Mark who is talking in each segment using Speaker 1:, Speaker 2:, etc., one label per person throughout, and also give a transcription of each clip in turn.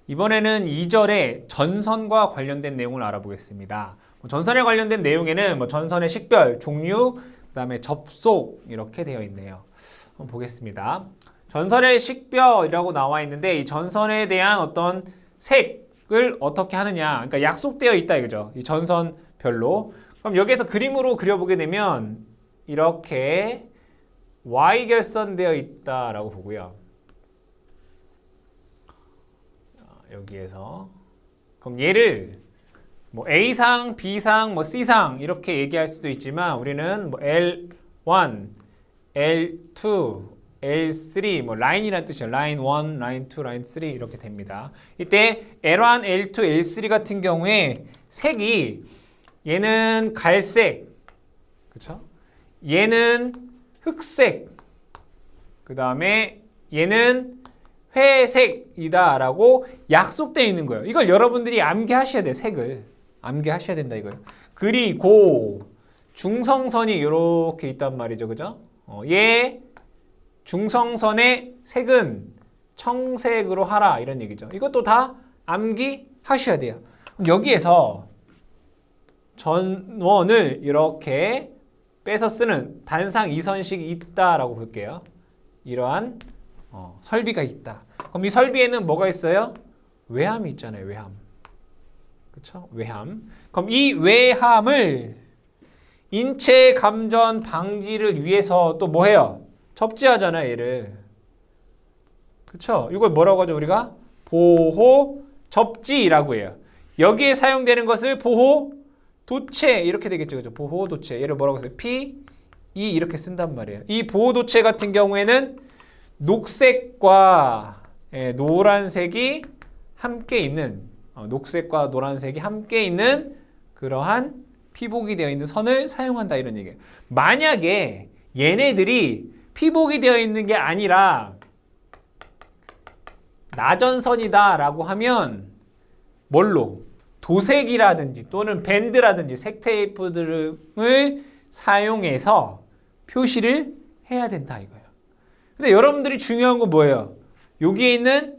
Speaker 1: 이번에는 2절에 전선과 관련된 내용을 알아보겠습니다. 전선에 관련된 내용에는 전선의 식별, 종류, 그 다음에 접속 이렇게 되어 있네요. 한번 보겠습니다. 전선의 식별이라고 나와 있는데 이 전선에 대한 어떤 색을 어떻게 하느냐, 그러니까 약속되어 있다 이거죠. 이 전선별로. 그럼 여기에서 그림으로 그려보게 되면 이렇게 Y결선되어 있다라고 보고요. 여기에서 그럼 얘를 뭐 A상, B상, 뭐 C상 이렇게 얘기할 수도 있지만 우리는 뭐 L1, L2, L3 뭐 라인이라는 뜻이에요. 라인 1, 라인 2, 라인 3 이렇게 됩니다. 이때 L1, L2, L3 같은 경우에 색이 얘는 갈색, 그렇죠? 얘는 흑색, 그 다음에 얘는 회색이다 라고 약속되어 있는 거예요. 이걸 여러분들이 암기하셔야 돼요. 색을 암기하셔야 된다 이거예요. 그리고 중성선이 이렇게 있단 말이죠. 그죠? 얘 중성선의 색은 청색으로 하라 이런 얘기죠. 이것도 다 암기하셔야 돼요. 여기에서 전원을 이렇게 빼서 쓰는 단상 이선식이 있다라고 볼게요. 이러한 설비가 있다. 그럼 이 설비에는 뭐가 있어요? 외함이 있잖아요. 외함. 그렇죠? 외함. 그럼 이 외함을 인체 감전 방지를 위해서 또 뭐 해요? 접지하잖아요, 얘를. 그렇죠? 이걸 뭐라고 하죠, 우리가? 보호 접지라고 해요. 여기에 사용되는 것을 보호 도체 이렇게 되겠죠. 그죠? 보호 도체. 얘를 뭐라고 써요? P, E 이렇게 쓴단 말이에요. 이 보호 도체 같은 경우에는 녹색과 노란색이 함께 있는 녹색과 노란색이 함께 있는 그러한 피복이 되어 있는 선을 사용한다 이런 얘기예요. 만약에 얘네들이 피복이 되어 있는 게 아니라 나전선이다 라고 하면 뭘로? 도색이라든지 또는 밴드라든지 색테이프 등을 사용해서 표시를 해야 된다 이거예요. 근데 여러분들이 중요한 건 뭐예요? 여기에 있는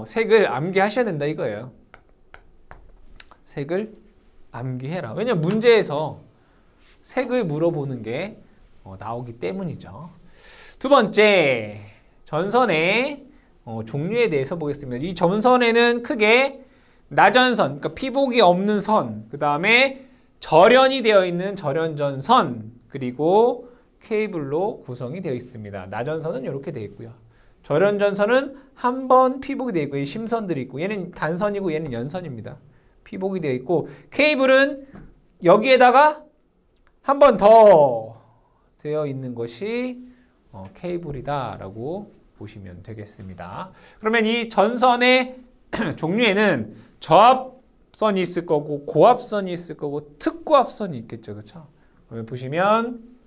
Speaker 1: 색을 암기하셔야 된다 이거예요. 색을 암기해라. 왜냐면 문제에서 색을 물어보는 게 나오기 때문이죠. 두 번째, 전선의 종류에 대해서 보겠습니다. 이 전선에는 크게 나전선, 그러니까 피복이 없는 선, 그 다음에 절연이 되어 있는 절연전선, 그리고 케이블로 구성이 되어 있습니다. 나전선은 이렇게 되어 있고요. 절연전선은 한 번 피복이 되어 있고 심선들이 있고 얘는 단선이고 얘는 연선입니다. 피복이 되어 있고 케이블은 여기에다가 한 번 더 되어 있는 것이 케이블이다라고 보시면 되겠습니다. 그러면 이 전선의 종류에는 저압선이 있을 거고 고압선이 있을 거고 특고압선이 있겠죠. 그렇죠? 그러면 보시면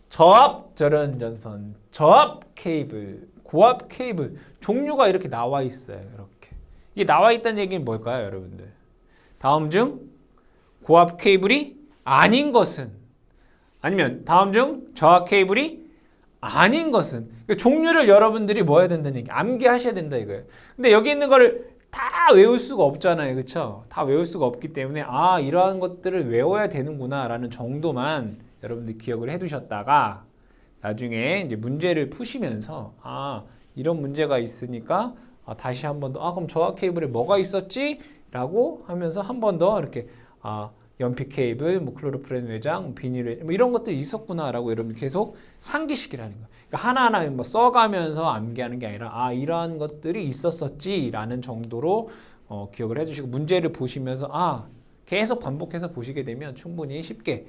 Speaker 1: 저압 절연전선, 저압 케이블, 고압 케이블 종류가 이렇게 나와 있어요. 이렇게. 이게 나와 있다는 얘기는 뭘까요, 여러분들? 다음 중 고압 케이블이 아닌 것은 아니면 다음 중 저압 케이블이 아닌 것은 그러니까 종류를 여러분들이 뭐 해야 된다는 얘기 암기하셔야 된다 이거예요. 근데 여기 있는 거를 다 외울 수가 없잖아요. 그렇죠? 다 외울 수가 없기 때문에 이러한 것들을 외워야 되는구나 라는 정도만 여러분들 기억을 해두셨다가 나중에 이제 문제를 푸시면서 이런 문제가 있으니까 다시 한 번 더 그럼 저압 케이블에 뭐가 있었지? 라고 하면서 한 번 더 이렇게 연필 케이블, 뭐 클로로프렌 외장, 비닐 외장 뭐 이런 것들이 있었구나라고 여러분 계속 상기시키라는 거예요. 그러니까 하나하나 뭐 써가면서 암기하는 게 아니라 이러한 것들이 있었었지라는 정도로 기억을 해주시고 문제를 보시면서 계속 반복해서 보시게 되면 충분히 쉽게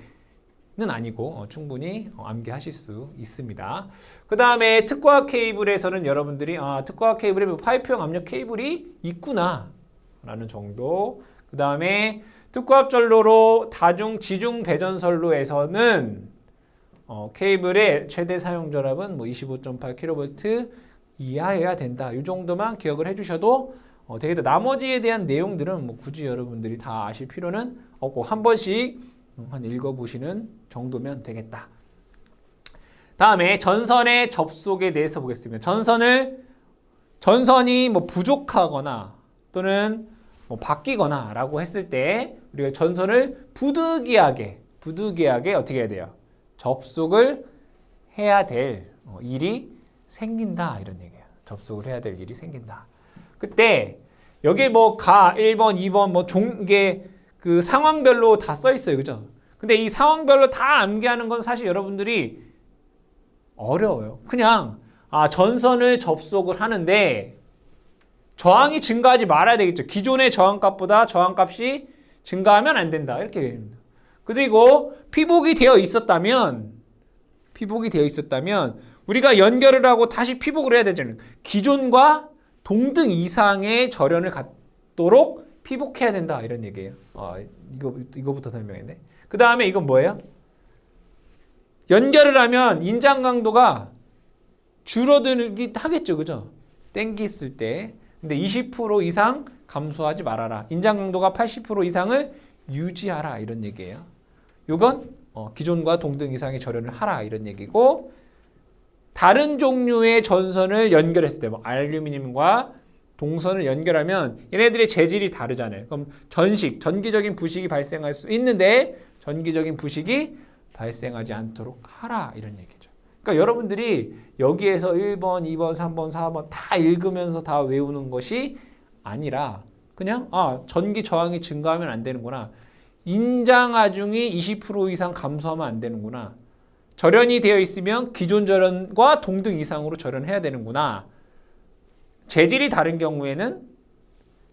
Speaker 1: 는 아니고 충분히 암기하실 수 있습니다. 그 다음에 특고압 케이블에서는 여러분들이 특고압 케이블에 파이프형 압력 케이블이 있구나 라는 정도. 그 다음에 특고압 전로로 다중 지중 배전선로에서는 케이블의 최대 사용 전압은 25.8kV 이하여야 된다. 이 정도만 기억을 해주셔도 되겠다. 나머지에 대한 내용들은 굳이 여러분들이 다 아실 필요는 없고 한 번씩 한 읽어보시는 정도면 되겠다. 다음에 전선의 접속에 대해서 보겠습니다. 전선을 전선이 뭐 부족하거나 또는 뭐 바뀌거나 라고 했을 때 우리가 전선을 부득이하게 어떻게 해야 돼요? 접속을 해야 될 일이 생긴다 이런 얘기예요. 접속을 해야 될 일이 생긴다. 그때 여기 뭐 1번, 2번 뭐 이게 그 상황별로 다 써 있어요. 그죠? 근데 이 상황별로 다 암기하는 건 사실 여러분들이 어려워요. 그냥 전선을 접속을 하는데 저항이 증가하지 말아야 되겠죠. 기존의 저항값보다 저항값이 증가하면 안 된다. 이렇게 됩니다. 그리고 피복이 되어 있었다면 우리가 연결을 하고 다시 피복을 해야 되잖아요. 기존과 동등 이상의 절연을 갖도록 피복해야 된다. 이런 얘기예요. 이거부터 설명했네. 그 다음에 이건 뭐예요? 연결을 하면 인장 강도가 줄어들긴 하겠죠. 그죠? 땡겼을 때. 근데 20% 이상 감소하지 말아라. 인장 강도가 80% 이상을 유지하라. 이런 얘기예요. 이건 기존과 동등 이상의 절연을 하라. 이런 얘기고 다른 종류의 전선을 연결했을 때 뭐 알루미늄과 동선을 연결하면 얘네들의 재질이 다르잖아요. 그럼 전기적인 부식이 발생할 수 있는데 전기적인 부식이 발생하지 않도록 하라. 이런 얘기죠. 그러니까 여러분들이 여기에서 1번, 2번, 3번, 4번 다 읽으면서 다 외우는 것이 아니라 그냥 전기 저항이 증가하면 안 되는구나. 인장 하중이 20% 이상 감소하면 안 되는구나. 절연이 되어 있으면 기존 절연과 동등 이상으로 절연해야 되는구나. 재질이 다른 경우에는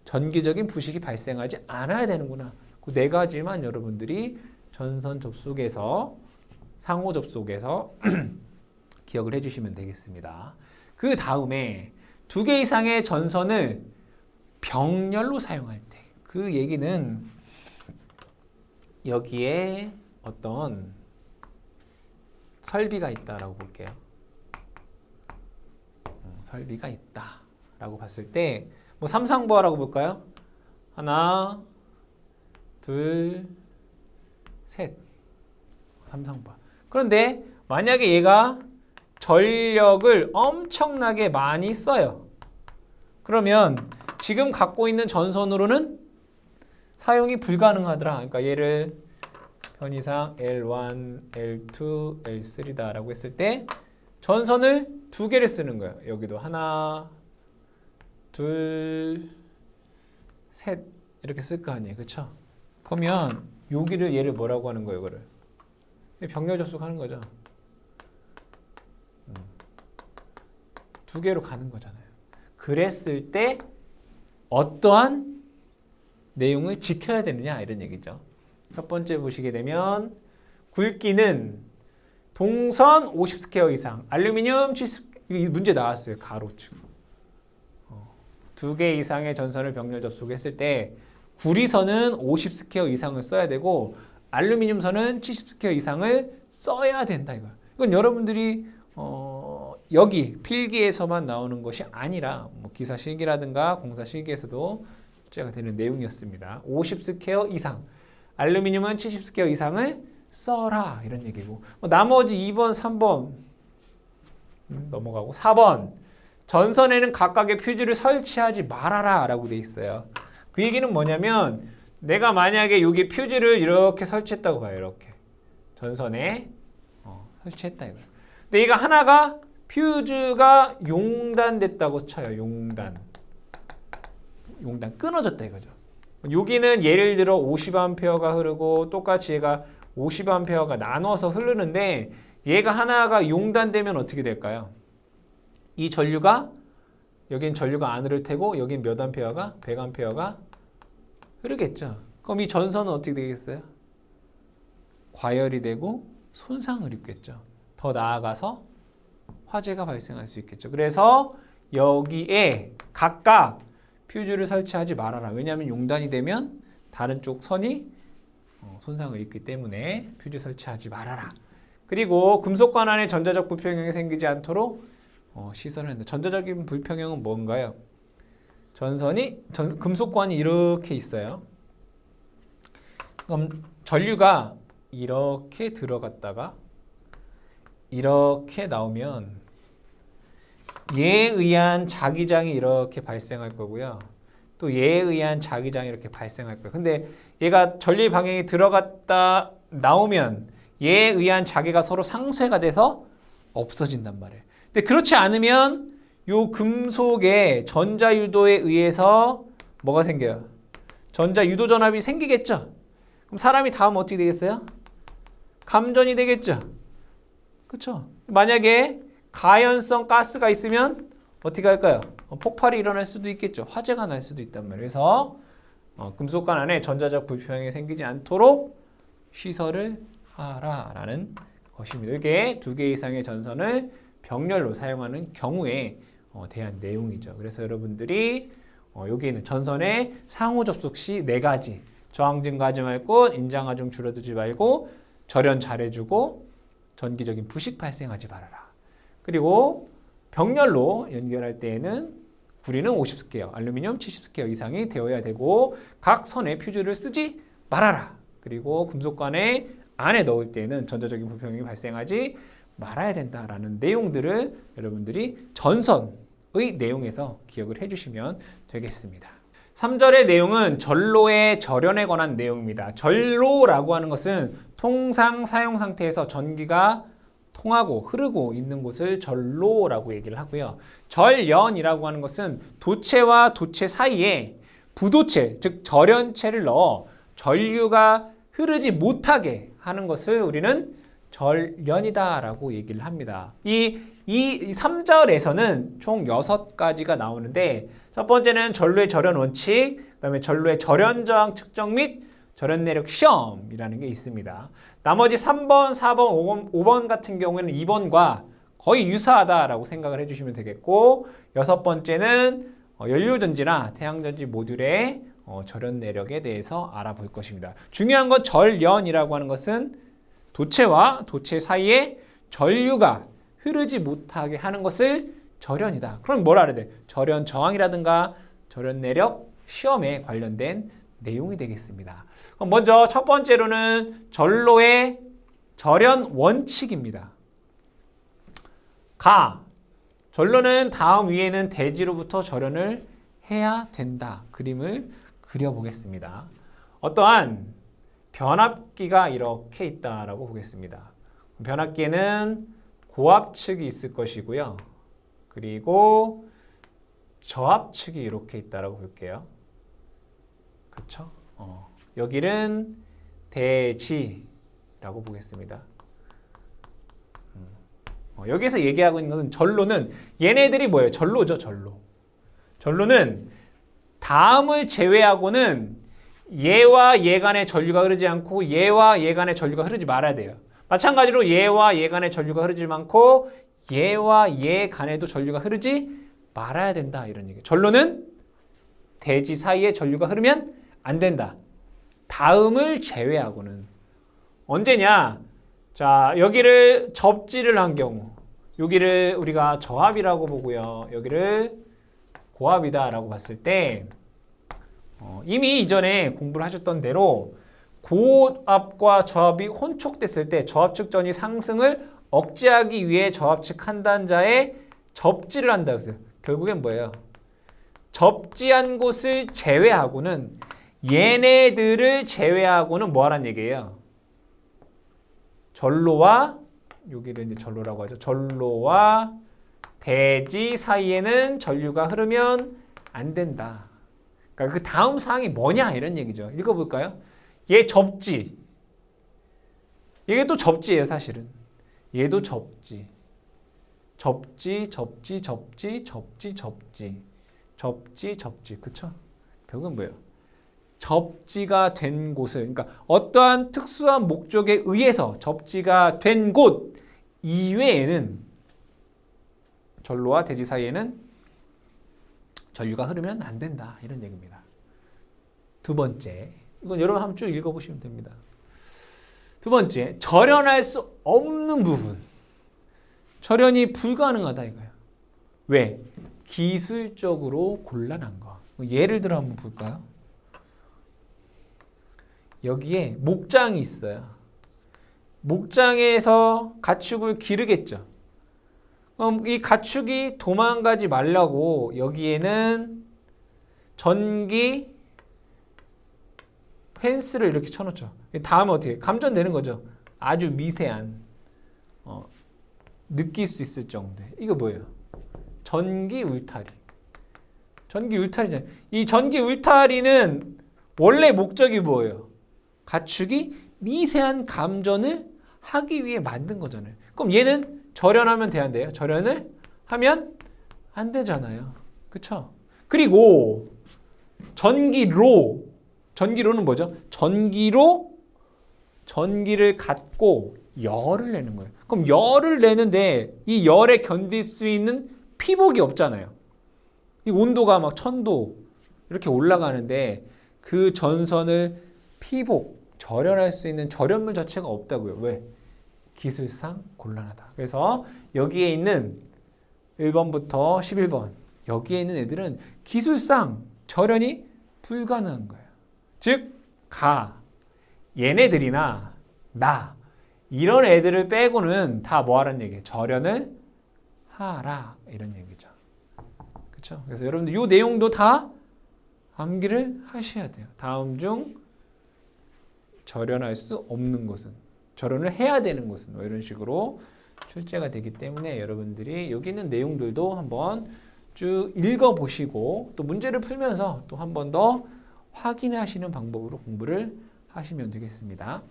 Speaker 1: 전기적인 부식이 발생하지 않아야 되는구나. 그 네 가지만 여러분들이 전선 접속에서 상호 접속에서 기억을 해주시면 되겠습니다. 그 다음에 2개 이상의 전선을 병렬로 사용할 때 그 얘기는 여기에 어떤 설비가 있다라고 볼게요. 설비가 있다라고 봤을 때 뭐 삼상부하라고 볼까요? 하나, 둘, 셋. 삼상부하. 그런데 만약에 얘가 전력을 엄청나게 많이 써요. 그러면 지금 갖고 있는 전선으로는 사용이 불가능하더라. 그러니까 얘를 편의상 L1, L2, L3다라고 했을 때 전선을 2개를 쓰는 거예요. 여기도 하나, 둘, 셋 이렇게 쓸 거 아니에요. 그렇죠? 그러면 여기를 얘를 뭐라고 하는 거예요? 이거를 병렬 접속하는 거죠. 2개로 가는 거잖아요. 그랬을 때 어떠한 내용을 지켜야 되느냐 이런 얘기죠. 첫 번째 보시게 되면 굵기는 동선 50스퀘어 이상, 알루미늄 70, 이 문제 나왔어요. 가로치고 2개 이상의 전선을 병렬 접속했을 때 구리선은 50스퀘어 이상을 써야 되고 알루미늄선은 70스퀘어 이상을 써야 된다 이거. 이건 여러분들이 여기 필기에서만 나오는 것이 아니라 뭐 기사 실기라든가 공사 실기에서도 출제가 되는 내용이었습니다. 50스퀘어 이상, 알루미늄은 70스퀘어 이상을 써라 이런 얘기고 나머지 2번, 3번 넘어가고 4번 전선에는 각각의 퓨즈를 설치하지 말아라 라고 돼 있어요. 그 얘기는 뭐냐면 내가 만약에 여기 퓨즈를 이렇게 설치했다고 봐요. 이렇게 전선에 설치했다 이거예요. 근데 얘가 하나가 퓨즈가 용단됐다고 쳐요. 용단 끊어졌다 이거죠. 여기는 예를 들어 50A가 흐르고 똑같이 얘가 50A가 나눠서 흐르는데 얘가 하나가 용단되면 어떻게 될까요? 이 전류가 여긴 전류가 안 흐를 테고 여긴 몇 암페어가? 100A가 흐르겠죠. 그럼 이 전선은 어떻게 되겠어요? 과열이 되고 손상을 입겠죠. 더 나아가서 화재가 발생할 수 있겠죠. 그래서 여기에 각각 퓨즈를 설치하지 말아라. 왜냐하면 용단이 되면 다른 쪽 선이 손상을 입기 때문에 퓨즈 설치하지 말아라. 그리고 금속관 안에 전자적 불평형이 생기지 않도록 시설을 한다. 전자적인 불평형은 뭔가요? 금속관이 이렇게 있어요. 그럼 전류가 이렇게 들어갔다가 이렇게 나오면 얘에 의한 자기장이 이렇게 발생할 거고요. 또 얘에 의한 자기장이 이렇게 발생할 거예요. 근데 얘가 전류 방향이 들어갔다 나오면 얘에 의한 자기가 서로 상쇄가 돼서 없어진단 말이에요. 근데 그렇지 않으면 요 금속의 전자유도에 의해서 뭐가 생겨요? 전자유도 전압이 생기겠죠? 그럼 사람이 다음 어떻게 되겠어요? 감전이 되겠죠? 그렇죠? 만약에 가연성 가스가 있으면 어떻게 할까요? 폭발이 일어날 수도 있겠죠. 화재가 날 수도 있단 말이에요. 그래서 금속관 안에 전자적 불평이 생기지 않도록 시설을 하라라는 것입니다. 이게 2개 이상의 전선을 병렬로 사용하는 경우에 대한 내용이죠. 그래서 여러분들이 여기 있는 전선의 상호 접속 시 4가지 저항 증가하지 말고 인장 하중 줄어들지 말고 절연 잘해주고 전기적인 부식 발생하지 말아라. 그리고 병렬로 연결할 때에는 구리는 50스퀘어, 알루미늄 70스퀘어 이상이 되어야 되고 각 선에 퓨즈를 쓰지 말아라. 그리고 금속관에 안에 넣을 때는 전자적인 불평이 발생하지 말아야 된다라는 내용들을 여러분들이 전선의 내용에서 기억을 해주시면 되겠습니다. 3절의 내용은 전로의 절연에 관한 내용입니다. 전로라고 하는 것은 통상 사용 상태에서 전기가 통하고 흐르고 있는 곳을 전로라고 얘기를 하고요. 절연이라고 하는 것은 도체와 도체 사이에 부도체, 즉 절연체를 넣어 전류가 흐르지 못하게 하는 것을 우리는 절연이다라고 얘기를 합니다. 이 3절에서는 총 6가지가 나오는데 첫 번째는 전로의 절연 원칙, 그 다음에 전로의 절연 저항 측정 및 절연 내력 시험이라는 게 있습니다. 나머지 3번, 4번, 5번 같은 경우에는 2번과 거의 유사하다라고 생각을 해주시면 되겠고 6번째는 연료전지나 태양전지 모듈의 절연 내력에 대해서 알아볼 것입니다. 중요한 건 절연이라고 하는 것은 도체와 도체 사이에 전류가 흐르지 못하게 하는 것을 절연이다. 그럼 뭘 알아야 돼? 절연 저항이라든가 절연 내력 시험에 관련된 내용이 되겠습니다. 그럼 먼저 첫 번째로는 전로의 절연 원칙입니다. 전로는 다음 위에는 대지로부터 절연을 해야 된다. 그림을 그려보겠습니다. 어떠한 변압기가 이렇게 있다라고 보겠습니다. 변압기에는 고압측이 있을 것이고요. 그리고 저압측이 이렇게 있다라고 볼게요. 그렇죠? 여기는 대지라고 보겠습니다. 여기서 얘기하고 있는 것은 전로는 얘네들이 뭐예요? 전로죠, 전로. 전로는 다음을 제외하고는 얘와 얘 간의 전류가 흐르지 않고 얘와 얘 간의 전류가 흐르지 말아야 돼요. 마찬가지로 얘와 얘 간의 전류가 흐르지 않고 얘와 얘 간에도 전류가 흐르지 말아야 된다. 이런 얘기예요. 전로는 대지 사이에 전류가 흐르면 안 된다. 다음을 제외하고는 언제냐? 자, 여기를 접지를 한 경우 여기를 우리가 저압이라고 보고요. 여기를 고압이다라고 봤을 때 이미 이전에 공부를 하셨던 대로 고압과 저압이 혼촉됐을 때 저압측 전이 상승을 억제하기 위해 저압측 한 단자에 접지를 한다고 했어요. 결국엔 뭐예요? 접지한 곳을 제외하고는 얘네들을 제외하고는 뭐 하란 얘기예요? 전로와 여기를 이제 전로라고 하죠. 전로와 대지 사이에는 전류가 흐르면 안 된다. 그러니까 그 다음 사항이 뭐냐 이런 얘기죠. 읽어볼까요? 얘 접지. 이게 또 접지예요, 사실은. 얘도 접지. 접지, 접지, 접지, 접지, 접지. 접지, 접지. 그쵸? 결국은 뭐예요? 접지가 된 곳을, 그러니까 어떠한 특수한 목적에 의해서 접지가 된 곳 이외에는 전로와 대지 사이에는 전류가 흐르면 안 된다. 이런 얘기입니다. 두 번째, 이건 여러분 한번 쭉 읽어보시면 됩니다. 두 번째, 절연할 수 없는 부분. 절연이 불가능하다 이거예요. 왜? 기술적으로 곤란한 거. 예를 들어 한번 볼까요? 여기에 목장이 있어요. 목장에서 가축을 기르겠죠. 이 가축이 도망가지 말라고 여기에는 전기 펜스를 이렇게 쳐놓죠. 다음에 어떻게 감전되는 거죠. 아주 미세한 느낄 수 있을 정도. 이거 뭐예요? 전기 울타리. 전기 울타리잖아요. 이 전기 울타리는 원래 목적이 뭐예요? 가축이 미세한 감전을 하기 위해 만든 거잖아요. 그럼 얘는 절연하면 돼야 안 돼요? 절연을 하면 안 되잖아요. 그쵸? 그리고 전기로는 뭐죠? 전기를 갖고 열을 내는 거예요. 그럼 열을 내는데 이 열에 견딜 수 있는 피복이 없잖아요. 이 온도가 막 1000도 이렇게 올라가는데 그 전선을 절연할 수 있는 절연물 자체가 없다고요. 왜? 기술상 곤란하다. 그래서 여기에 있는 1번부터 11번 여기에 있는 애들은 기술상 절연이 불가능한 거예요. 즉, 얘네들이나 나 이런 애들을 빼고는 다 뭐 하라는 얘기예요? 절연을 하라 이런 얘기죠. 그렇죠? 그래서 여러분들 이 내용도 다 암기를 하셔야 돼요. 다음 중 절연할 수 없는 것은, 절연을 해야 되는 것은 뭐 이런 식으로 출제가 되기 때문에 여러분들이 여기 있는 내용들도 한번 쭉 읽어보시고 또 문제를 풀면서 또 한 번 더 확인하시는 방법으로 공부를 하시면 되겠습니다.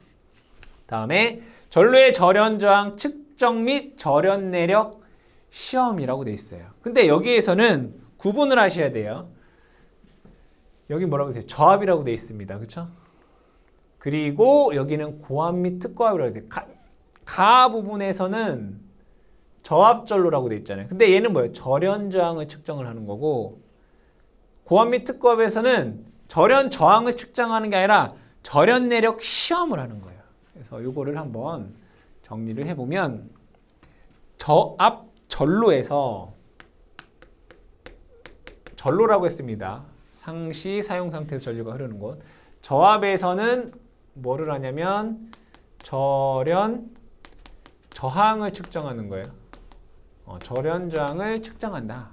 Speaker 1: 다음에 전로의 절연 저항 측정 및 절연 내력 시험이라고 돼 있어요. 근데 여기에서는 구분을 하셔야 돼요. 여기 뭐라고 돼? 저압이라고 돼 있습니다. 그렇죠? 그리고 여기는 고압 및 특고압이라고 돼. 가 부분에서는 저압전로라고 돼 있잖아요. 근데 얘는 뭐예요? 절연 저항을 측정을 하는 거고, 고압 및 특고압에서는 절연 저항을 측정하는 게 아니라 절연 내력 시험을 하는 거예요. 그래서 요거를 한번 정리를 해보면, 저압 전로에서 전로라고 했습니다. 상시 사용 상태에서 전류가 흐르는 곳. 저압에서는 뭐를 하냐면 절연 저항을 측정하는 거예요. 절연 저항을 측정한다.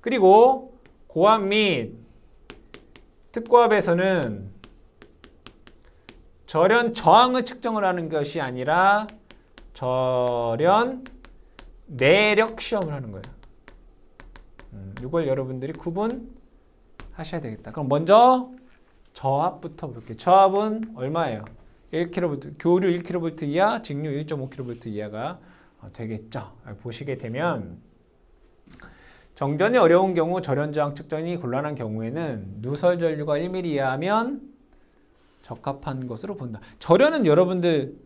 Speaker 1: 그리고 고압 및 특고압에서는 절연 저항을 측정을 하는 것이 아니라 절연 내력 시험을 하는 거예요. 이걸 여러분들이 구분하셔야 되겠다. 그럼 먼저 저압부터 볼게요. 저압은 얼마예요? 1kV, 교류 1kV 이하, 직류 1.5kV 이하가 되겠죠. 보시게 되면 정전이 어려운 경우 절연 저항 측정이 곤란한 경우에는 누설 전류가 1mm 이하면 적합한 것으로 본다. 절연은 여러분들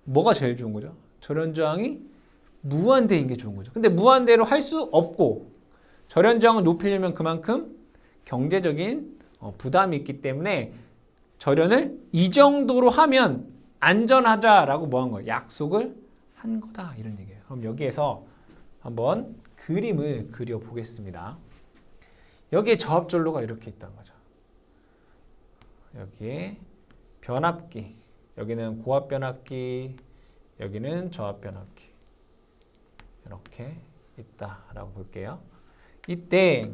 Speaker 1: 뭐가 제일 좋은 거죠? 절연 저항이 무한대인 게 좋은 거죠. 근데 무한대로 할 수 없고 절연 저항을 높이려면 그만큼 경제적인 부담이 있기 때문에 절연을 이 정도로 하면 안전하자라고 뭐 한 거예요? 약속을 한 거다 이런 얘기예요. 그럼 여기에서 한번 그림을 그려 보겠습니다. 여기에 저압전로가 이렇게 있다는 거죠. 여기에 변압기, 여기는 고압 변압기, 여기는 저압 변압기 이렇게 있다라고 볼게요. 이때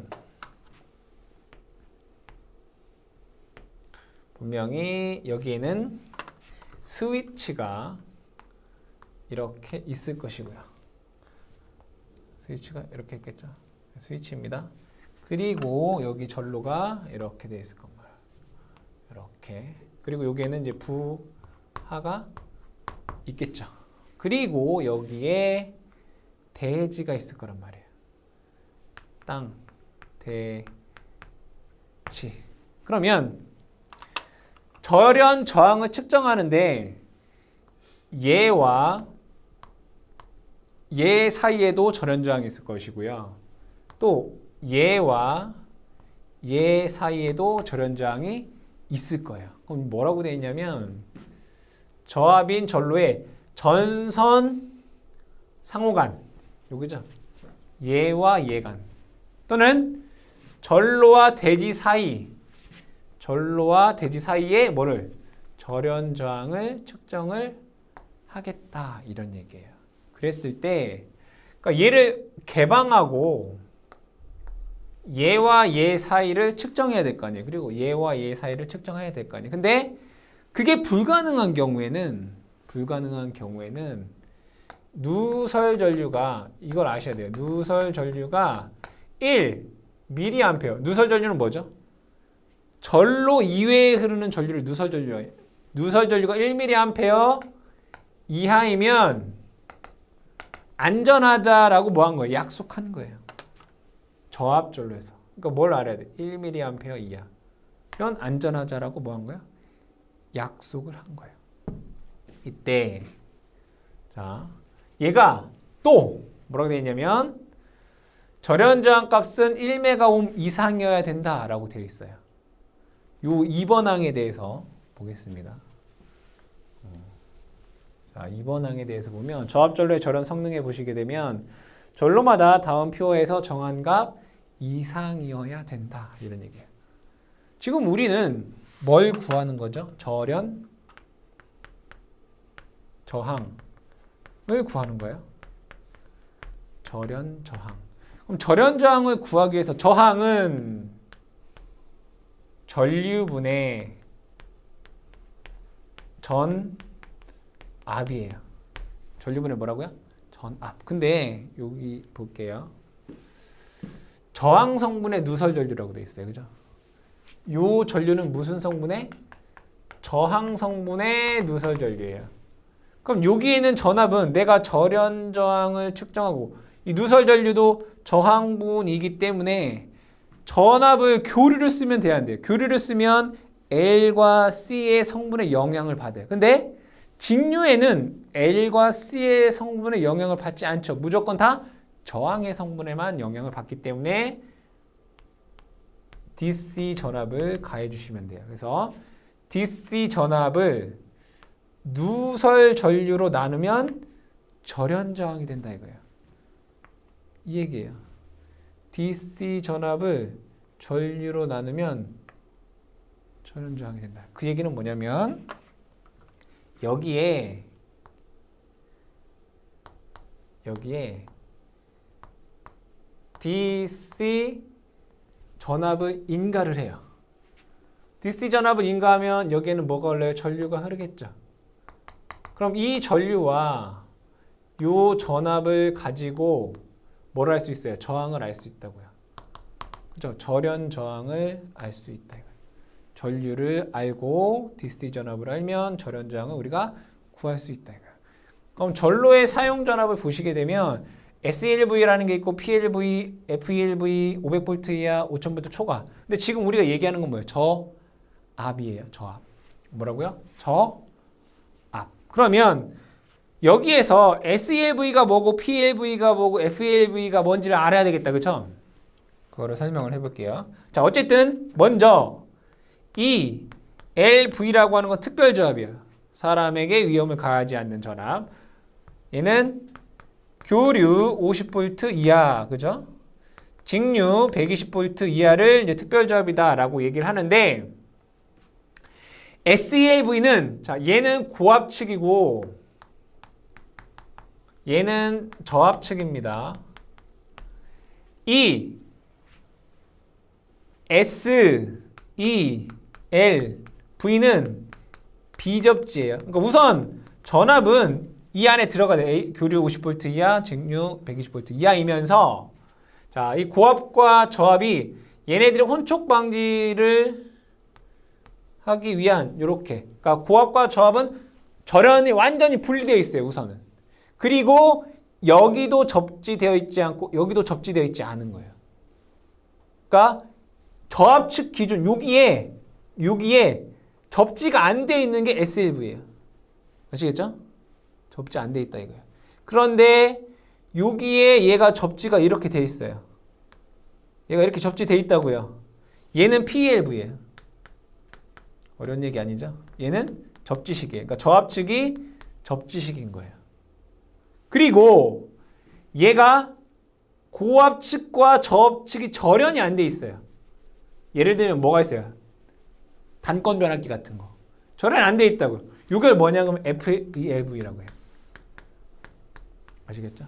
Speaker 1: 분명히 여기에는 스위치가 이렇게 있을 것이고요. 스위치가 이렇게 있겠죠. 스위치입니다. 그리고 여기 전로가 이렇게 돼 있을 겁니다. 이렇게. 그리고 여기에는 이제 부하가 있겠죠. 그리고 여기에 대지가 있을 거란 말이에요. 땅, 대지. 그러면 절연 저항을 측정하는데 얘와 얘 사이에도 절연 저항이 있을 것이고요. 또 얘와 얘 사이에도 절연 저항이 있을 거예요. 그럼 뭐라고 되어 있냐면 저압인 전로의 전선 상호간, 여기죠. 얘와 얘간 또는 전로와 대지 사이, 전로와 대지 사이에 뭐를 절연 저항을 측정을 하겠다 이런 얘기예요. 그랬을 때 그러니까 얘를 개방하고 얘와 얘 사이를 측정해야 될 거 아니에요. 그리고 얘와 얘 사이를 측정해야 될 거 아니에요. 근데 그게 불가능한 경우에는 누설 전류가 이걸 아셔야 돼요. 누설 전류가 1mA. 누설 전류는 뭐죠? 전로 이외에 흐르는 전류를 누설 전류예요. 누설 전류가 1mA 이하이면 안전하다라고 뭐 한 거예요? 약속한 거예요. 저압 전로에서. 그러니까 뭘 알아야 돼? 1mA 이하. 이런 안전하자라고 뭐 한 거야? 약속을 한 거예요. 이때 자, 얘가 또 뭐라고 되어 있냐면 절연 저항 값은 1메가옴 이상이어야 된다라고 되어 있어요. 요 2번 항에 대해서 보겠습니다. 자, 2번 항에 대해서 보면 저압 전로의 절연 성능에 보시게 되면 전로마다 다음 표에서 정한 값 이상이어야 된다. 이런 얘기예요. 지금 우리는 뭘 구하는 거죠? 절연 저항을 구하는 거예요. 절연 저항. 그럼 절연 저항을 구하기 위해서 저항은 전류분의 전압이에요. 전류분의 뭐라고요? 전압. 근데 여기 볼게요. 저항 성분의 누설 전류라고 되어 있어요. 그죠? 요 전류는 무슨 성분의? 저항 성분의 누설 전류예요. 그럼 여기에는 전압은 내가 절연 저항을 측정하고 이 누설 전류도 저항분이기 때문에 전압을 교류를 쓰면 돼야 돼요. 교류를 쓰면 L과 C의 성분의 영향을 받아요. 근데 직류에는 L과 C의 성분의 영향을 받지 않죠. 무조건 다 저항의 성분에만 영향을 받기 때문에 DC 전압을 가해 주시면 돼요. 그래서 DC 전압을 누설 전류로 나누면 절연 저항이 된다 이거예요. 이 얘기예요. DC 전압을 전류로 나누면 절연 저항이 된다. 그 얘기는 뭐냐면 여기에 DC 전압을 인가를 해요. DC 전압을 인가하면 여기에는 뭐가 흘러요? 전류가 흐르겠죠. 그럼 이 전류와 요 전압을 가지고 뭘 알 수 있어요? 저항을 알 수 있다고요. 그죠? 절연 저항을 알 수 있다. 전류를 알고 DC 전압을 알면 절연 저항을 우리가 구할 수 있다. 그럼 전로의 사용 전압을 보시게 되면 SLV라는 게 있고 PLV, FELV, 500V 이하, 5000V 초과. 근데 지금 우리가 얘기하는 건 뭐예요? 저압이에요. 저압. 뭐라고요? 저압. 그러면 여기에서 SLV가 뭐고 PLV가 뭐고 FELV가 뭔지를 알아야 되겠다. 그렇죠? 그거를 설명을 해볼게요. 자, 어쨌든 먼저 이 LV라고 하는 건 특별 저압이에요. 사람에게 위험을 가하지 않는 전압. 얘는 교류 50V 이하, 그죠? 직류 120V 이하를 이제 특별 저압이다라고 얘기를 하는데 SELV는 자, 얘는 고압 측이고 얘는 저압 측입니다. 이 SELV는 비접지예요. 그러니까 우선 전압은 이 안에 들어가야 돼. 교류 50V 이하, 직류 120V 이하이면서 자, 이 고압과 저압이 얘네들의 혼촉 방지를 하기 위한 요렇게. 그러니까 고압과 저압은 절연이 완전히 분리되어 있어요. 우선은. 그리고 여기도 접지되어 있지 않고 여기도 접지되어 있지 않은 거예요. 그러니까 저압 측 기준 여기에 접지가 안 돼 있는 게 SLV예요. 아시겠죠? 접지 안 돼 있다 이거예요. 그런데 여기에 얘가 접지가 이렇게 돼 있어요. 얘가 이렇게 접지돼 있다고요. 얘는 PLV예요. 어려운 얘기 아니죠? 얘는 접지식이에요. 그러니까 저압 측이 접지식인 거예요. 그리고 얘가 고압 측과 저압 측이 절연이 안 돼 있어요. 예를 들면 뭐가 있어요? 단권 변압기 같은 거. 절연 안 돼 있다고요. 이걸 뭐냐 그러면 FELV라고 해요. 아시겠죠?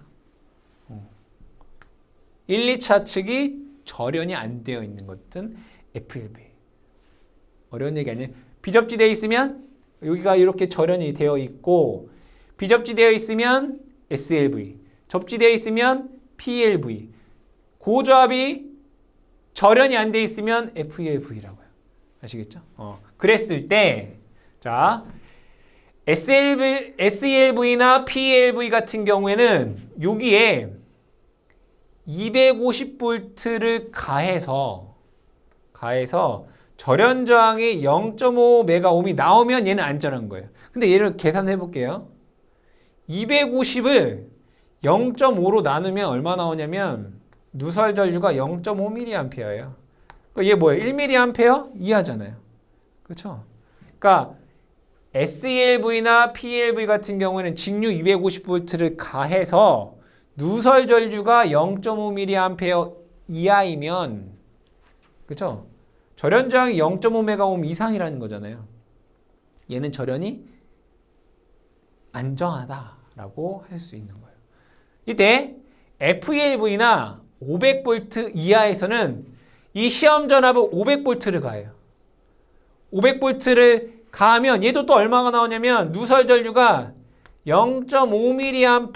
Speaker 1: 1, 2차 측이 절연이 안 되어 있는 것은 FLV. 어려운 얘기 아니에요. 비접지되어 있으면 여기가 이렇게 절연이 되어 있고 비접지되어 있으면 SLV, 접지되어 있으면 PLV, 고조합이 절연이 안 되어 있으면 FLV라고요. 아시겠죠? 그랬을 때 자 SELV나 PLV 같은 경우에는 여기에 250V를 가해서 절연 저항이 0.5메가옴이 나오면 얘는 안전한 거예요. 근데 얘를 계산해 볼게요. 250을 0.5로 나누면 얼마 나오냐면 누설 전류가 0.5mA예요. 그러니까 얘 뭐예요? 1mA 이하잖아요. 그렇죠? 그러니까 SELV나 PLV 같은 경우에는 직류 250V를 가해서 누설 전류가 0.5mA 이하이면 그렇죠? 절연 저항이 0.5메가옴 이상이라는 거잖아요. 얘는 절연이 안정하다라고 할 수 있는 거예요. 이때 FELV나 500V 이하에서는 이 시험 전압은 500V를 가해요. 500V를 가하면 얘도 또 얼마가 나오냐면 누설 전류가 0.5mA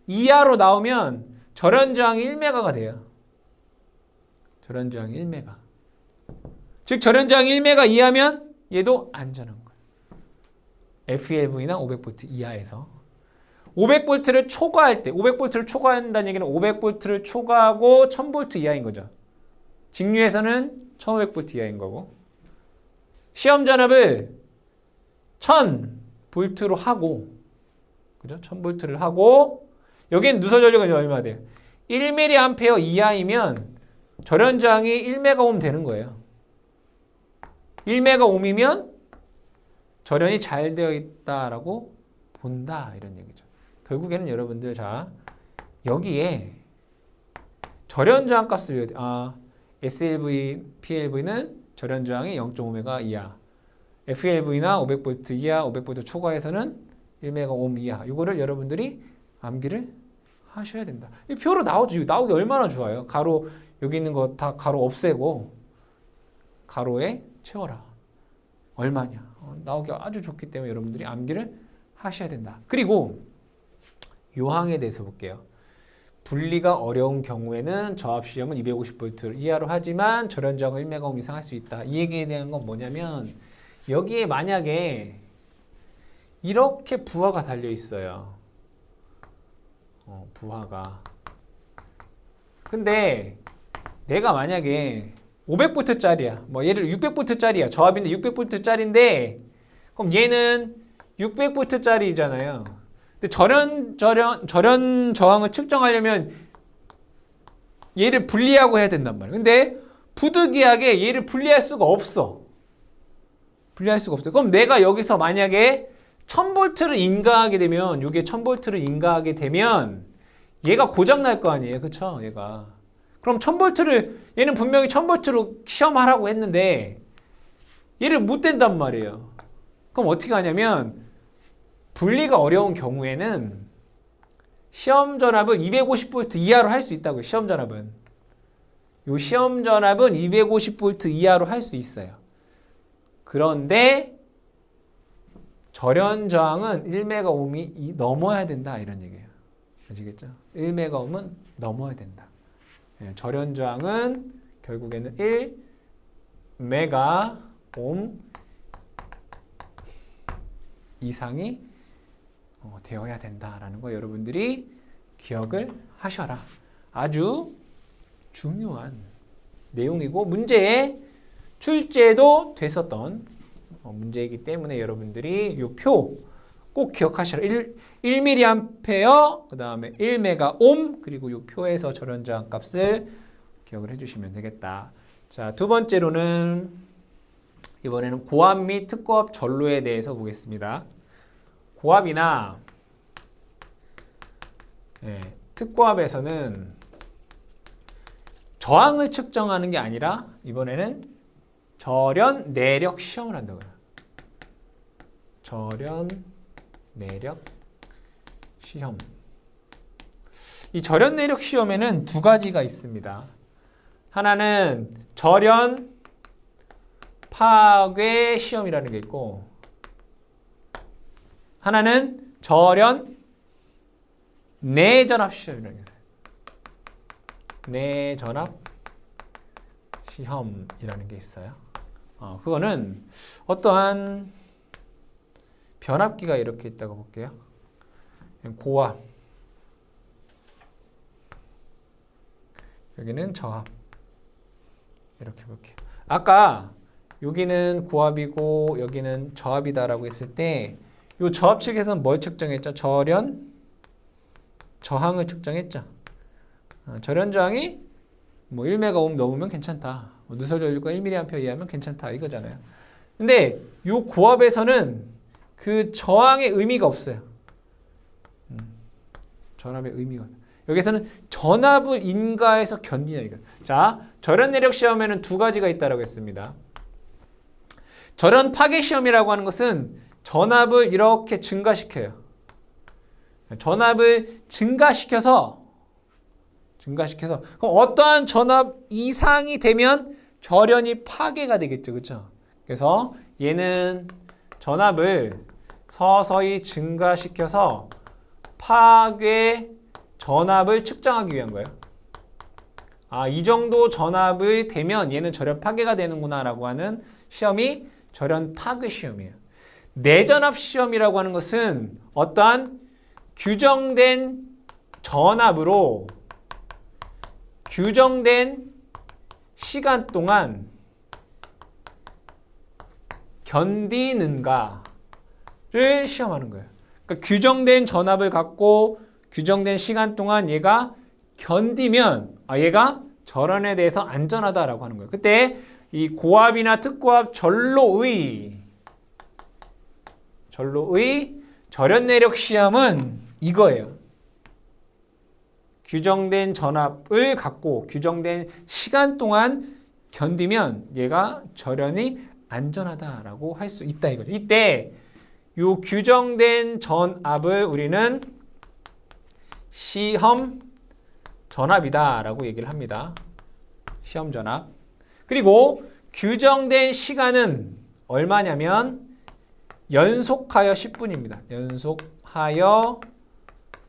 Speaker 1: 이하로 나오면 절연 저항이 1메가가 돼요. 절연 저항이 1메가. 즉 절연 저항이 1메가 이하면 얘도 안전한 거예요. FELV나 500V 이하에서 500V를 초과할 때 500V를 초과한다는 얘기는 500V를 초과하고 1000V 이하인 거죠. 직류에서는 1500V 이하인 거고 시험 전압을 1000V로 하고 그죠? 1000V를 하고 여기엔 누설 전류가 얼마 돼요? 1mA 이하이면 절연 저항이 1메가옴 되는 거예요. 1메가옴이면 절연이 잘 되어 있다라고 본다 이런 얘기죠. 결국에는 여러분들 자 여기에 절연 저항 값을 SLV, PLV는 절연 저항이 0.5메가 이하, FLV나 500V 이하, 500V 초과에서는 1메가옴 이하. 이거를 여러분들이 암기를 하셔야 된다. 이 표로 나오죠. 나오기 얼마나 좋아요. 가로 여기 있는 거 다 가로 없애고 가로에 채워라. 얼마냐. 나오기 아주 좋기 때문에 여러분들이 암기를 하셔야 된다. 그리고 요항에 대해서 볼게요. 분리가 어려운 경우에는 저압 시험은 250V 이하로 하지만 절연 저항을 1메가옴 이상 할 수 있다. 이 얘기에 대한 건 뭐냐면 여기에 만약에 이렇게 부하가 달려 있어요. 부하가. 근데 내가 만약에 500V짜리야. 뭐 얘를 600V짜리야. 저압인데 600V짜리인데 그럼 얘는 600V짜리잖아요. 근데 절연 저항을 측정하려면 얘를 분리하고 해야 된단 말이에요. 근데 부득이하게 얘를 분리할 수가 없어. 그럼 내가 여기서 만약에 1000V를 인가하게 되면 이게 1000V를 인가하게 되면 얘가 고장 날 거 아니에요. 그쵸? 얘가. 그럼 1000V를 얘는 분명히 1000V로 시험하라고 했는데 얘를 못 댄단 말이에요. 그럼 어떻게 하냐면 분리가 어려운 경우에는 시험 전압을 250V 이하로 할 수 있다고요. 시험 전압은. 요 시험 전압은 250V 이하로 할 수 있어요. 그런데 절연 저항은 1메가옴이 넘어야 된다 이런 얘기예요. 아시겠죠? 1메가옴은 넘어야 된다. 절연 저항은 결국에는 1메가옴 이상이 되어야 된다라는 거 여러분들이 기억을 하셔라. 아주 중요한 내용이고 문제에 출제도 됐었던 문제이기 때문에 여러분들이 이 표 꼭 기억하시라. 1mA, 그 다음에 1메가옴, 그리고 이 표에서 절연 저항 값을 기억을 해주시면 되겠다. 자, 두 번째로는 이번에는 고압 및 특고압 전로에 대해서 보겠습니다. 고압이나 특고압에서는 저항을 측정하는 게 아니라 이번에는 절연 내력 시험을 한다고요. 절연 내력 시험. 이 절연 내력 시험에는 두 가지가 있습니다. 하나는 절연 파괴 시험이라는 게 있고, 하나는 절연 내전압 시험이라는 게 있어요. 내전압 시험이라는 게 있어요. 그거는 어떠한 변압기가 이렇게 있다고 볼게요. 고압, 여기는 저압, 이렇게 볼게요. 아까 여기는 고압이고 여기는 저압이다라고 했을 때 이 저압 측에서는 뭘 측정했죠? 절연 저항을 측정했죠. 절연 저항이 뭐 1메가오hm 넘으면 괜찮다. 누설 전류가 1mA 이하면 괜찮다 이거잖아요. 근데 이 고압에서는 그 저항의 의미가 없어요. 전압의 의미가 없어요. 여기서는 전압을 인가해서 견디냐 이거. 자, 절연 내력 시험에는 두 가지가 있다고 했습니다. 절연 파괴 시험이라고 하는 것은 전압을 이렇게 증가시켜요. 전압을 증가시켜서 그럼 어떠한 전압 이상이 되면 절연이 파괴가 되겠죠. 그렇죠? 그래서 얘는 전압을 서서히 증가시켜서 파괴 전압을 측정하기 위한 거예요. 이 정도 전압이 되면 얘는 절연 파괴가 되는구나 라고 하는 시험이 절연 파괴 시험이에요. 내전압 시험이라고 하는 것은 어떠한 규정된 전압으로 규정된 시간 동안 견디는가를 시험하는 거예요. 그러니까 규정된 전압을 갖고 규정된 시간 동안 얘가 견디면 얘가 절연에 대해서 안전하다라고 하는 거예요. 그때 이 고압이나 특고압 전로의 절연 내력 시험은 이거예요. 규정된 전압을 갖고 규정된 시간 동안 견디면 얘가 절연이 안전하다라고 할 수 있다 이거죠. 이때 이 규정된 전압을 우리는 시험 전압이다라고 얘기를 합니다. 시험 전압. 그리고 규정된 시간은 얼마냐면 연속하여 10분입니다. 연속하여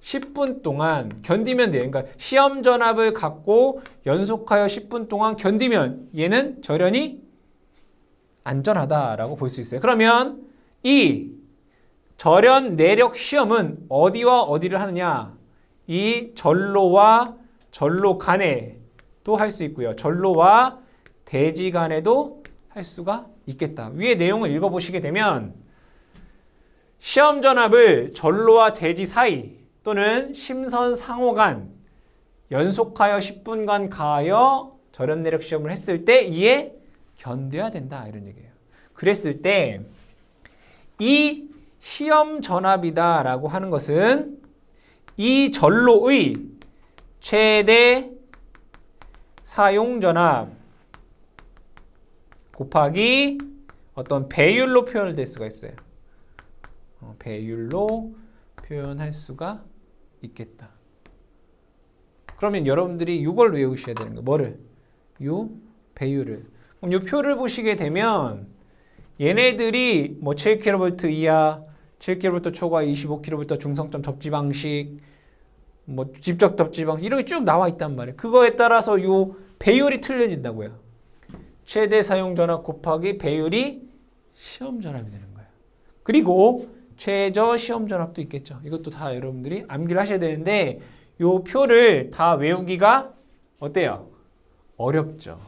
Speaker 1: 10분 동안 견디면 돼요. 그러니까 시험 전압을 갖고 연속하여 10분 동안 견디면 얘는 절연이 안전하다라고 볼 수 있어요. 그러면 이 절연 내력 시험은 어디와 어디를 하느냐? 이 전로와 전로 간에도 할 수 있고요. 전로와 대지 간에도 할 수가 있겠다. 위의 내용을 읽어보시게 되면 시험 전압을 전로와 대지 사이 또는 심선 상호 간 연속하여 10분간 가하여 절연 내력 시험을 했을 때 이에 견뎌야 된다 이런 얘기예요. 그랬을 때 이 시험 전압이다 라고 하는 것은 이 전로의 최대 사용 전압 곱하기 어떤 배율로 표현을 될 수가 있어요. 배율로 표현할 수가 있겠다. 그러면 여러분들이 이걸 외우셔야 되는 거예요. 뭐를? 요 배율을. 그럼 요 표를 보시게 되면 얘네들이 뭐 7kV 이하, 7kV 초과, 25kV 중성점 접지 방식, 뭐 직접 접지 방식 이런 게 쭉 나와 있단 말이에요. 그거에 따라서 요 배율이 틀려진다고요. 최대 사용 전압 곱하기 배율이 시험 전압이 되는 거예요. 그리고 최저 시험 전압도 있겠죠. 이것도 다 여러분들이 암기를 하셔야 되는데 요 표를 다 외우기가 어때요? 어렵죠.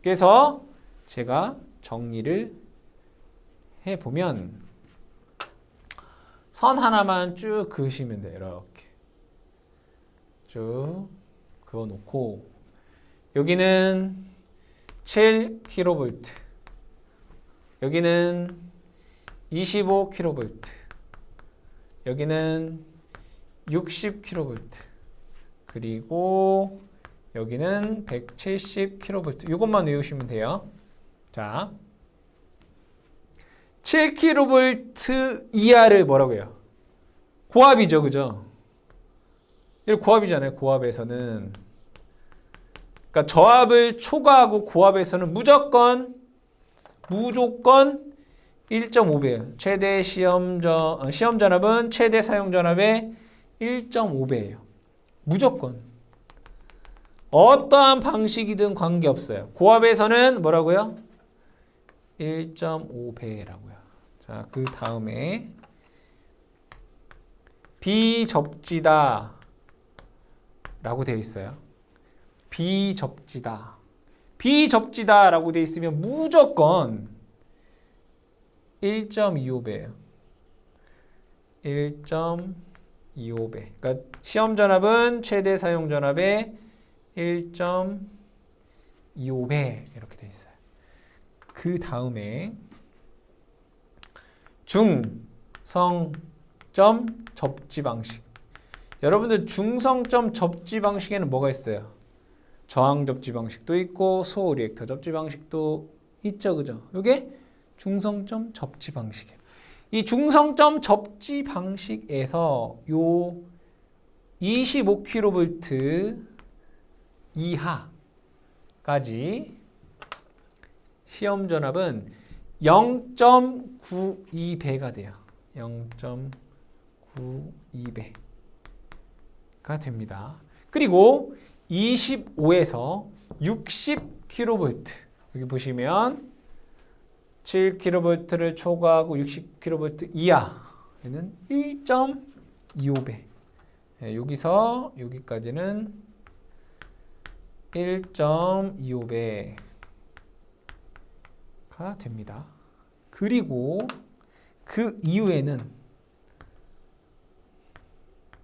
Speaker 1: 그래서 제가 정리를 해보면 선 하나만 쭉 그으시면 돼요. 이렇게 쭉 그어놓고 여기는 7kV, 여기는 25kV, 여기는 60kV, 그리고 여기는 170kV. 이것만 외우시면 돼요. 자, 7kV 이하를 뭐라고 해요? 고압이죠, 그죠? 이 고압이잖아요. 고압에서는. 그러니까 저압을 초과하고 고압에서는 무조건 1.5배예요. 최대 시험 전압은 최대 사용 전압의 1.5배예요. 무조건. 어떠한 방식이든 관계없어요. 고압에서는 뭐라고요? 1.5배라고요. 자, 그 다음에 비접지다 라고 되어 있어요. 비접지다. 비접지다 라고 되어 있으면 무조건 1.25배예요. 1.25배. 그러니까 시험 전압은 최대 사용 전압의 1.25배 이렇게 되어 있어요. 그 다음에 중성점 접지 방식. 여러분들 중성점 접지 방식에는 뭐가 있어요? 저항 접지 방식도 있고 소리액터 접지 방식도 있죠, 그죠? 이게 중성점 접지 방식이에요. 이 중성점 접지 방식에서 요 25kV 이하까지 시험 전압은 0.92배가 돼요. 0.92배가 됩니다. 그리고 25에서 60kV 여기 보시면 7kV를 초과하고 60kV 이하에는 1.25배. 네, 여기서 여기까지는 1.25배가 됩니다. 그리고 그 이후에는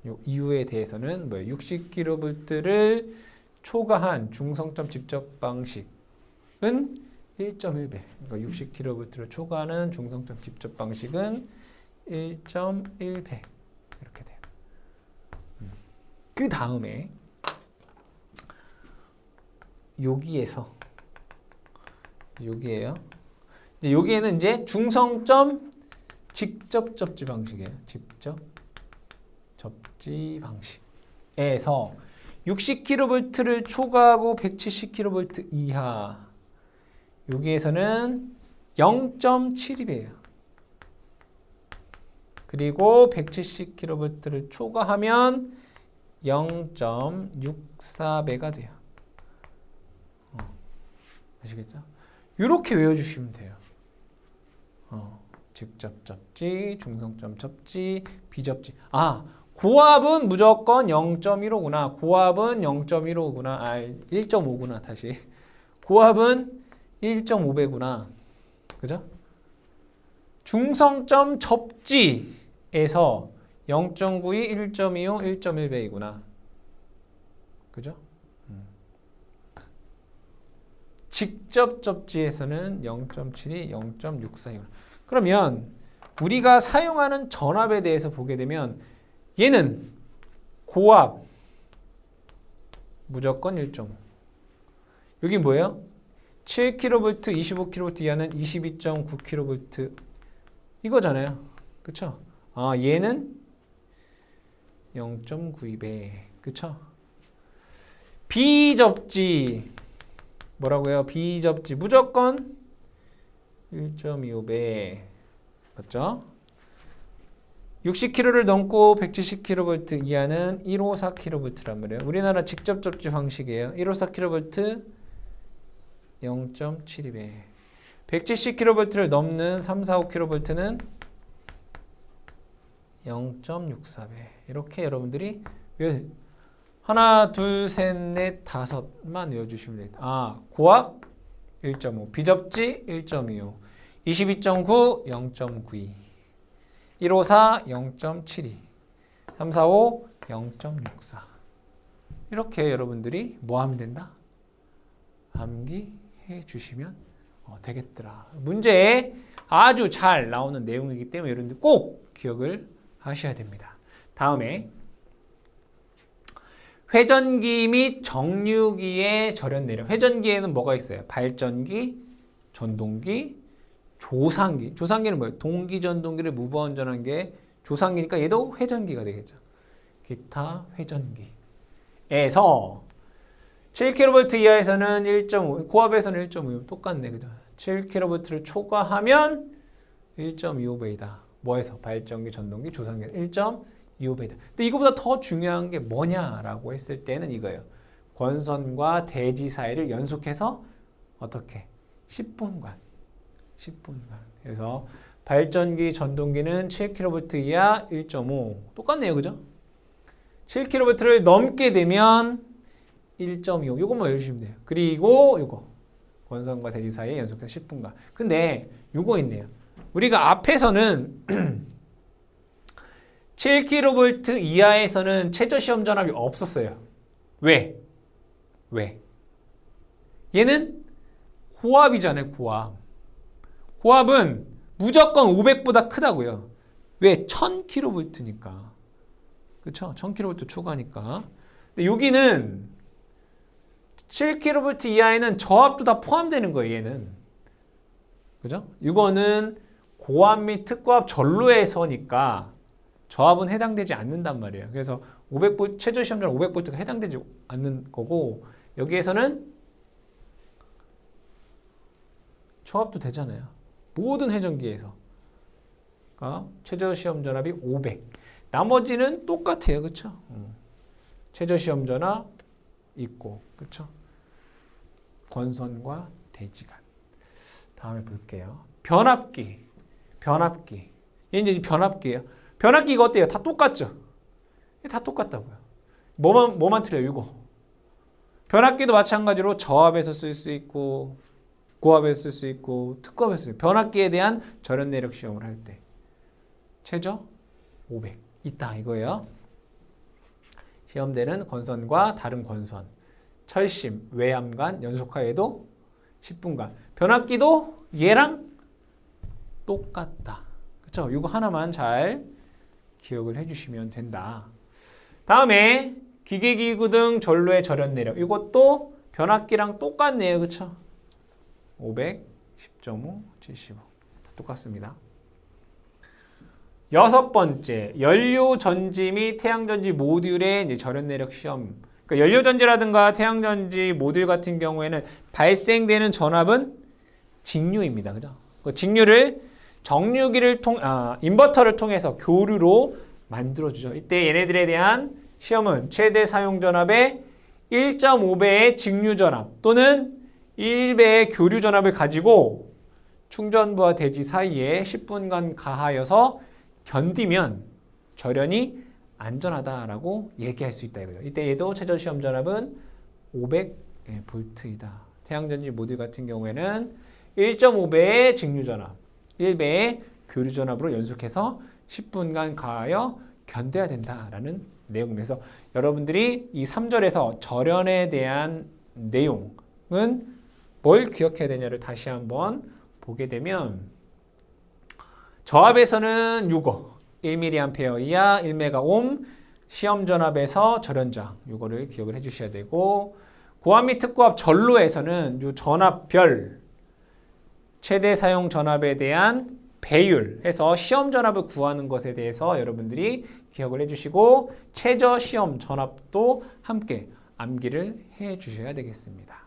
Speaker 1: 요 이후에 대해서는 60kV를 초과한 중성점 집접 방식은 1.1배. 그러니까 60kV를 초과하는 중성점 집접 방식은 1.1배. 이렇게 돼요. 그 다음에 여기에서 여기에요. 이제 여기에는 이제 중성점 직접 접지 방식이에요. 직접 접지 방식에서 60kV를 초과하고 170kV 이하 여기에서는 0.72배예요. 그리고 170kV를 초과하면 0.64배가 돼요. 아시겠죠? 이렇게 외워주시면 돼요. 직접 접지, 중성점 접지, 비접지. 고압은 무조건 0.15구나. 고압은 0.15구나. 1.5구나. 다시. 고압은 1.5배구나. 그죠? 중성점 접지에서 0.92, 1.25, 1.1배이구나. 그죠? 직접 접지에서는 0.72, 0.64이구나. 그러면 우리가 사용하는 전압에 대해서 보게 되면 얘는 고압 무조건 1.5. 여기 뭐예요? 7kV, 25kV 이하는 22.9kV 이거잖아요. 그쵸? 얘는 0.92배. 그쵸? 비접지 뭐라고요? 비접지 무조건 1.25배. 맞죠? 60kV를 넘고 170kV 이하는 154kV란 말이에요. 우리나라 직접 접지 방식이에요. 154kV 0.72배. 170kV를 넘는 3, 4, 5kV는 0.64배. 이렇게 여러분들이 하나, 둘, 셋, 넷, 다섯만 외워주시면 됩니다. 고압 1.5, 비접지 1.25, 22.9, 0.92, 154, 0.72, 345, 0.64. 이렇게 여러분들이 뭐 하면 된다? 암기해 주시면 되겠더라. 문제에 아주 잘 나오는 내용이기 때문에 여러분들 꼭 기억을 하셔야 됩니다. 다음에 회전기 및 정류기의 절연 내력. 회전기에는 뭐가 있어요? 발전기, 전동기, 조상기. 조상기는 뭐예요? 동기 전동기를 무브원전한 게 조상기니까 얘도 회전기가 되겠죠. 기타 회전기에서 7kV 이하에서는 1.5, 고압에서는 1.5, 똑같네, 그죠? 7kV를 초과하면 1.25배이다. 뭐에서? 발전기, 전동기, 조상기 1.25배이다. 근데 이거보다 더 중요한 게 뭐냐라고 했을 때는 이거예요. 권선과 대지 사이를 연속해서 어떻게? 10분간. 그래서 발전기, 전동기는 7kV 이하 1.5. 똑같네요, 그죠? 7kV를 넘게 되면 1.25. 이것만 외우시면 돼요. 그리고 이거 권선과 대지 사이에 연속해서 10분간. 근데 이거 있네요. 우리가 앞에서는 7kV 이하에서는 최저시험 전압이 없었어요. 왜? 얘는 고압이잖아요. 고압은 무조건 500보다 크다고요. 왜? 1000kV니까. 그쵸? 1000kV 초과니까. 근데 여기는 7kV 이하에는 저압도 다 포함되는 거예요, 얘는. 그죠? 이거는 고압 및 특고압 전로에서니까 저압은 해당되지 않는단 말이에요. 그래서 500V, 최저 시험자는 500V가 해당되지 않는 거고, 여기에서는 저압도 되잖아요. 모든 회전기에서. 그러니까 최저 시험 전압이 500. 나머지는 똑같아요. 그렇죠? 최저 시험 전압 있고. 그렇죠? 권선과 대지간. 다음에 볼게요. 변압기. 얘 이제 변압기예요. 변압기 이거 어때요? 다 똑같죠? 다 똑같다고요. 뭐만 틀려요? 이거. 변압기도 마찬가지로 저압에서 쓸 수 있고 고압에서 쓸 수 있고 특고압에서 쓸 수 있고 변압기에 대한 절연 내력 시험을 할 때 최저 500 있다 이거예요. 시험되는 권선과 다른 권선 철심, 외암간, 연속하에도 10분간 변압기도 얘랑 똑같다. 그쵸? 이거 하나만 잘 기억을 해주시면 된다. 다음에 기계기구 등 전로의 절연 내력 이것도 변압기랑 똑같네요. 그쵸? 500, 10.5, 75 다 똑같습니다. 여섯 번째, 연료전지 및 태양전지 모듈의 이제 절연 내력 시험. 그러니까 연료전지라든가 태양전지 모듈 같은 경우에는 발생되는 전압은 직류입니다. 그죠? 그 직류를 정류기를 인버터를 통해서 교류로 만들어주죠. 이때 얘네들에 대한 시험은 최대 사용 전압의 1.5배의 직류 전압 또는 1배의 교류 전압을 가지고 충전부와 대지 사이에 10분간 가하여서 견디면 절연이 안전하다라고 얘기할 수 있다 이거예요. 이때 얘도 최저 시험 전압은 500V이다. 태양전지 모듈 같은 경우에는 1.5배의 직류 전압, 1배의 교류 전압으로 연속해서 10분간 가하여 견뎌야 된다라는 내용이면서 여러분들이 이 3절에서 절연에 대한 내용은 뭘 기억해야 되냐를 다시 한번 보게 되면 저압에서는 요거 1mA 이하 1메가옴 시험 전압에서 절연장 요거를 기억을 해 주셔야 되고 고압 및 특고압 전로에서는 요 전압별 최대 사용 전압에 대한 배율 해서 시험 전압을 구하는 것에 대해서 여러분들이 기억을 해주시고 최저 시험 전압도 함께 암기를 해 주셔야 되겠습니다.